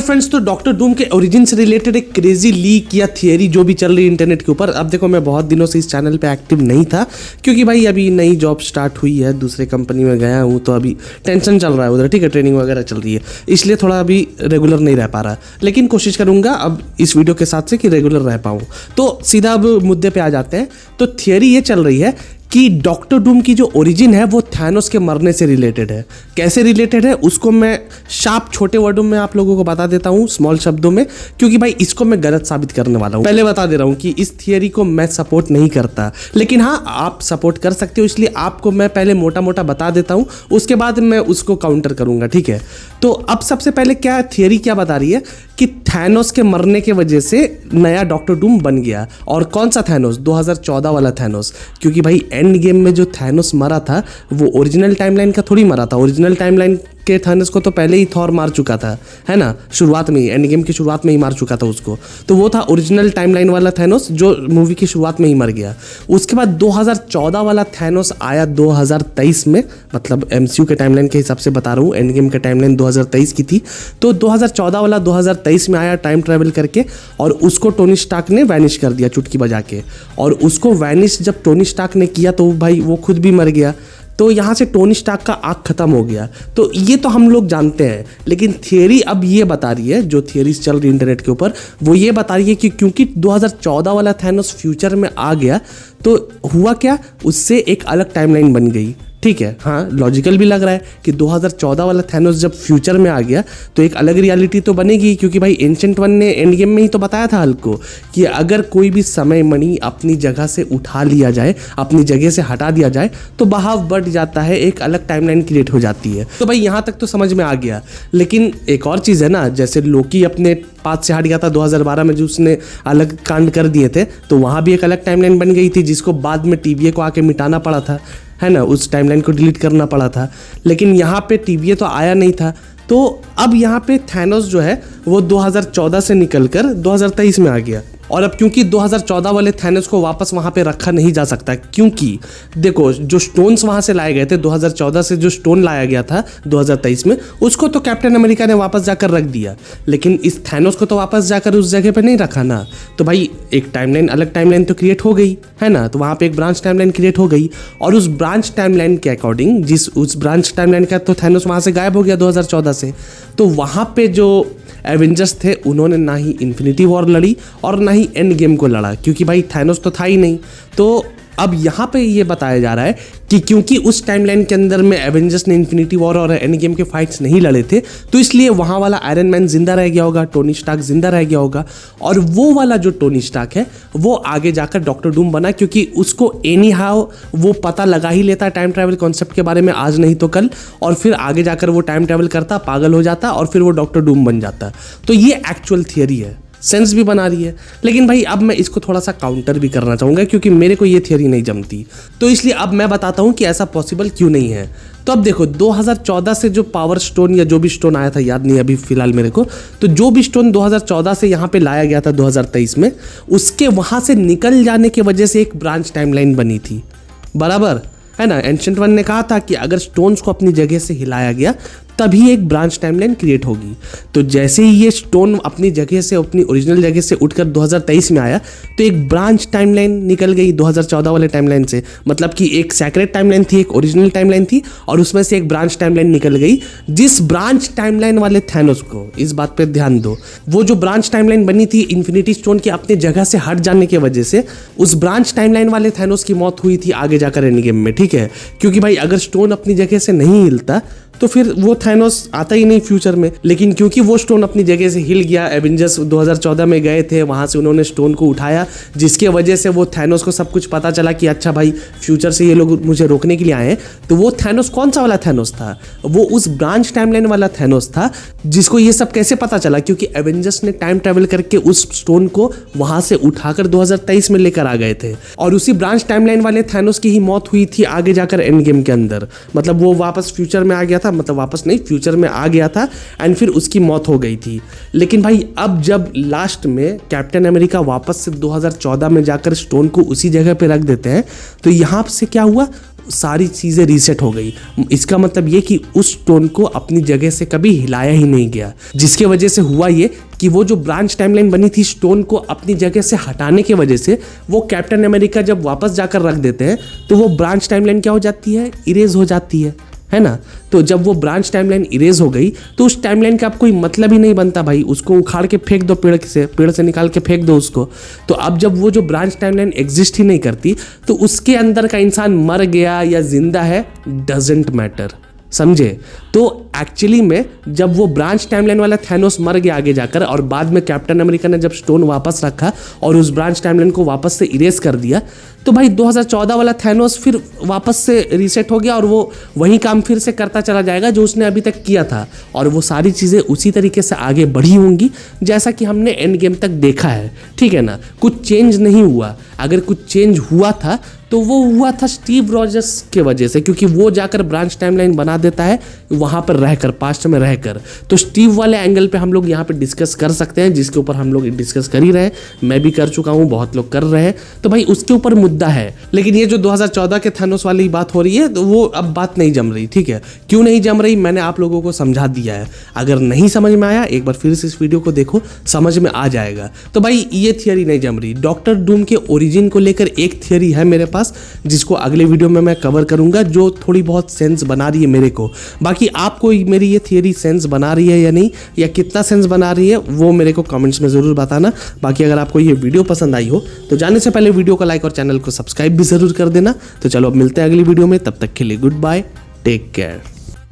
Friends, तो doctor Doom के origin से रिलेटेड एक क्रेजी लीक या थियरी जो भी चल रही है इंटरनेट के ऊपर। अब देखो, मैं बहुत दिनों से इस चैनल पे एक्टिव नहीं था क्योंकि भाई अभी नई जॉब स्टार्ट हुई है, दूसरे कंपनी में गया हूँ, तो अभी टेंशन चल रहा है उधर, ठीक है, ट्रेनिंग वगैरह चल रही है, इसलिए थोड़ा अभी रेगुलर नहीं रह पा रहा, लेकिन कोशिश करूँगा अब इस वीडियो के साथ से कि रेगुलर रह पाऊँ। तो सीधा अब मुद्दे पे आ जाते हैं। तो थियरी ये चल रही है कि डॉक्टर डूम की जो ओरिजिन है वो थैनोस के मरने से रिलेटेड है। कैसे रिलेटेड है उसको मैं शार्प छोटे वर्डों में आप लोगों को बता देता हूँ, स्मॉल शब्दों में, क्योंकि भाई इसको मैं गलत साबित करने वाला हूँ। पहले बता दे रहा हूँ कि इस थियरी को मैं सपोर्ट नहीं करता, लेकिन हाँ आप सपोर्ट कर सकते हो, इसलिए आपको मैं पहले मोटा मोटा बता देता हूँ, उसके बाद मैं उसको काउंटर करूँगा, ठीक है। तो अब सबसे पहले क्या थियरी क्या बता रही है कि थैनोस के मरने के वजह से नया डॉक्टर डूम बन गया। और कौन सा थैनोस? 2014 वाला थैनोस, क्योंकि भाई एंड गेम में जो थैनोस मरा था वो ओरिजिनल टाइमलाइन का थोड़ी मरा था। ओरिजिनल टाइमलाइन के थैनोस को तो पहले ही थॉर मार चुका था, है ना, शुरुआत में ही, एंड गेम की शुरुआत में ही मार चुका था उसको। तो वो था ओरिजिनल टाइमलाइन वाला थैनोस जो मूवी की शुरुआत में ही मर गया। उसके बाद 2014 वाला थैनोस आया 2023 में, मतलब एमसीयू के टाइमलाइन के हिसाब से बता रहा हूँ, एंड गेम का टाइमलाइन 2023 की थी, तो 2014 वाला 2023 में आया टाइम ट्रैवल करके, और उसको टोनी स्टार्क ने वैनिश कर दिया चुटकी बजा के। और उसको वैनिश जब टोनी स्टार्क ने किया तो भाई वो खुद भी मर गया, तो यहाँ से टोनी स्टार्क का आँख खत्म हो गया। तो ये तो हम लोग जानते हैं, लेकिन थियरी अब ये बता रही है, जो थियरीज चल रही है इंटरनेट के ऊपर, वो ये बता रही है कि क्योंकि 2014 वाला थैनोस फ्यूचर में आ गया, तो हुआ क्या, उससे एक अलग टाइमलाइन बन गई, ठीक है। हाँ, लॉजिकल भी लग रहा है कि 2014 वाला थैनोस जब फ्यूचर में आ गया तो एक अलग रियलिटी तो बनेगी, क्योंकि भाई एंशिएंट वन ने एंड गेम में ही तो बताया था हल्क को कि अगर कोई भी समय मणि अपनी जगह से उठा लिया जाए, अपनी जगह से हटा दिया जाए, तो बहाव बढ़ जाता है, एक अलग टाइमलाइन क्रिएट हो जाती है। तो भाई यहाँ तक तो समझ में आ गया, लेकिन एक और चीज़ है ना, जैसे लोकी अपने पाथ से हट गया था 2012 में, जो उसने अलग कांड कर दिए थे, तो वहाँ भी एक अलग टाइमलाइन बन गई थी, जिसको बाद में टीवीए को आके मिटाना पड़ा था, है ना, उस टाइमलाइन को डिलीट करना पड़ा था। लेकिन यहाँ पे टीवीए तो आया नहीं था, तो अब यहाँ पे थैनोस जो है वो 2014 से निकलकर 2023 में आ गया। और अब क्योंकि 2014 वाले थैनोस को वापस वहाँ पे रखा नहीं जा सकता, क्योंकि देखो जो स्टोन्स वहाँ से लाए गए थे 2014 से, जो स्टोन लाया गया था 2023 में, उसको तो कैप्टन अमेरिका ने वापस जाकर रख दिया, लेकिन इस थैनोस को तो वापस जाकर उस जगह पे नहीं रखा ना। तो भाई एक टाइमलाइन, अलग टाइमलाइन तो क्रिएट हो गई, है ना, तो वहाँ पे एक ब्रांच टाइमलाइन क्रिएट हो गई, और उस ब्रांच टाइमलाइन के अकॉर्डिंग, उस ब्रांच टाइमलाइन का तो थैनोस वहाँ से गायब हो गया 2014 से, तो वहाँ पे जो एवेंजर्स थे उन्होंने ना ही इन्फिनिटी वॉर लड़ी और ना ही एंड गेम को लड़ा, क्योंकि भाई थैनोस तो था ही नहीं। तो अब यहाँ पे ये बताया जा रहा है कि क्योंकि उस टाइमलाइन के अंदर में एवेंजर्स ने इन्फिनिटी वॉर और एंड गेम के फाइट्स नहीं लड़े थे, तो इसलिए वहाँ वाला आयरन मैन जिंदा रह गया होगा, टोनी स्टार्क जिंदा रह गया होगा, और वो वाला जो टोनी स्टार्क है वो आगे जाकर डॉक्टर डूम बना, क्योंकि उसको एनी हाउ वो पता लगा ही लेता टाइम ट्रैवल कॉन्सेप्ट के बारे में, आज नहीं तो कल, और फिर आगे जाकर वो टाइम ट्रैवल करता, पागल हो जाता, और फिर वो डॉक्टर डूम बन जाता। तो ये एक्चुअल थियरी है, सेंस भी बना रही है, लेकिन भाई अब मैं इसको थोड़ा सा काउंटर भी करना चाहूँगा, क्योंकि मेरे को ये थियरी नहीं जमती, तो इसलिए अब मैं बताता हूँ कि ऐसा पॉसिबल क्यों नहीं है। तो अब देखो 2014 से जो पावर स्टोन या जो भी स्टोन आया था, याद नहीं अभी फिलहाल मेरे को, तो जो भी स्टोन 2014 से यहाँ पे लाया गया था 2023 में, उसके वहाँ से निकल जाने की वजह से एक ब्रांच टाइमलाइन बनी थी, बराबर है ना। एंशिएंट वन ने कहा था कि अगर स्टोन्स को अपनी जगह से हिलाया गया तभी एक ब्रांच टाइमलाइन क्रिएट होगी। तो जैसे ही ये स्टोन अपनी जगह से, अपनी ओरिजिनल जगह से उठकर 2023 में आया, तो एक ब्रांच टाइमलाइन निकल गई 2014 वाले टाइमलाइन से, मतलब कि एक सेक्रेट टाइमलाइन थी, एक ओरिजिनल टाइमलाइन थी, और उसमें से एक ब्रांच टाइमलाइन निकल गई, जिस ब्रांच टाइमलाइन वाले थैनोस को, इस बात पर ध्यान दो, वो जो ब्रांच टाइमलाइन बनी थी इन्फिनिटी स्टोन की अपनी जगह से हट जाने की वजह से, उस ब्रांच टाइमलाइन वाले थैनोस की मौत हुई थी आगे जाकर एंड गेम में, ठीक है। क्योंकि भाई अगर स्टोन अपनी जगह से नहीं हिलता तो फिर वो थैनोस आता ही नहीं फ्यूचर में, लेकिन क्योंकि वो स्टोन अपनी जगह से हिल गया, एवेंजर्स 2014 में गए थे, वहाँ से उन्होंने स्टोन को उठाया, जिसके वजह से वो थैनोस को सब कुछ पता चला कि अच्छा भाई फ्यूचर से ये लोग मुझे रोकने के लिए आए हैं। तो वो थैनोस कौन सा वाला थैनोस था? वो उस ब्रांच टाइमलाइन वाला थैनोस था, जिसको ये सब कैसे पता चला? क्योंकि एवेंजर्स ने टाइम ट्रैवल करके उस स्टोन को वहाँ से उठाकर 2023 में लेकर आ गए थे, और उसी ब्रांच टाइमलाइन वाले थैनोस की ही मौत हुई थी आगे जाकर एंड गेम के अंदर। मतलब वो वापस फ्यूचर में आ गया था, मतलब वापस नहीं, फ्यूचर में आ गया था, एंड फिर उसकी मौत हो गई थी। लेकिन भाई अब जब लास्ट में कैप्टन अमेरिका वापस से 2014 में जाकर स्टोन को उसी जगह पे रख देते हैं, तो यहाँ से क्या हुआ, सारी चीज़ें रीसेट हो गई। इसका मतलब ये कि उस स्टोन को अपनी जगह से कभी हिलाया ही नहीं गया, जिसके वजह से हुआ ये कि वो जो ब्रांच टाइमलाइन बनी थी स्टोन को अपनी जगह से हटाने की वजह से, वो कैप्टन अमेरिका जब वापस जाकर रख देते हैं तो वो ब्रांच टाइमलाइन क्या हो जाती है, इरेज हो जाती है ना। तो जब वो ब्रांच टाइमलाइन इरेज हो गई तो उस टाइमलाइन का अब कोई मतलब ही नहीं बनता भाई, उसको उखाड़ के फेंक दो, पेड़ से निकाल के फेंक दो उसको। तो अब जब वो जो ब्रांच टाइमलाइन एग्जिस्ट ही नहीं करती तो उसके अंदर का इंसान मर गया या जिंदा है डजंट मैटर, समझे। तो एक्चुअली में जब वो ब्रांच टाइमलाइन वाला थैनोस मर गया आगे जाकर, और बाद में कैप्टन अमेरिका ने जब स्टोन वापस रखा और उस ब्रांच टाइमलाइन को वापस से इरेज कर दिया, तो भाई 2014 वाला थैनोस फिर वापस से रीसेट हो गया और वो वही काम फिर से करता चला जाएगा जो उसने अभी तक किया था, और वो सारी चीज़ें उसी तरीके से आगे बढ़ी होंगी जैसा कि हमने एंड गेम तक देखा है, ठीक है ना। कुछ चेंज नहीं हुआ। अगर कुछ चेंज हुआ था तो वो हुआ था स्टीव रॉजर्स के वजह से, क्योंकि वो जाकर ब्रांच टाइमलाइन बना देता है वहाँ पर रहकर, पास्ट में रहकर। तो स्टीव वाले एंगल पे हम लोग यहाँ पे डिस्कस कर सकते हैं, जिसके ऊपर हम लोग डिस्कस कर ही रहे हैं, मैं भी कर चुका हूँ, बहुत लोग कर रहे हैं, तो भाई उसके ऊपर मुद्दा है। लेकिन ये जो 2014 के थानोस वाली बात हो रही है, तो वो अब बात नहीं जम रही, ठीक है। क्यों नहीं जम रही, मैंने आप लोगों को समझा दिया है। अगर नहीं समझ में आया, एक बार फिर से इस वीडियो को देखो, समझ में आ जाएगा। तो भाई ये थियरी नहीं जम रही। डॉक्टर डूम के ओरिजिन को लेकर एक थियरी है मेरे पास, जिसको अगले वीडियो में मैं कवर करूंगा, जो थोड़ी बहुत सेंस बना रही है मेरे को। बाकी आपको मेरी ये थियरी सेंस बना रही है या नहीं, या कितना सेंस बना रही है, वो मेरे को कमेंट्स में ज़रूर बताना। बाकी अगर आपको ये वीडियो पसंद आई हो तो जाने से पहले वीडियो को लाइक और चैनल को सब्सक्राइब भी ज़रूर कर देना। तो चलो अब मिलते हैं अगली वीडियो में, तब तक के लिए गुड बाय, टेक केयर।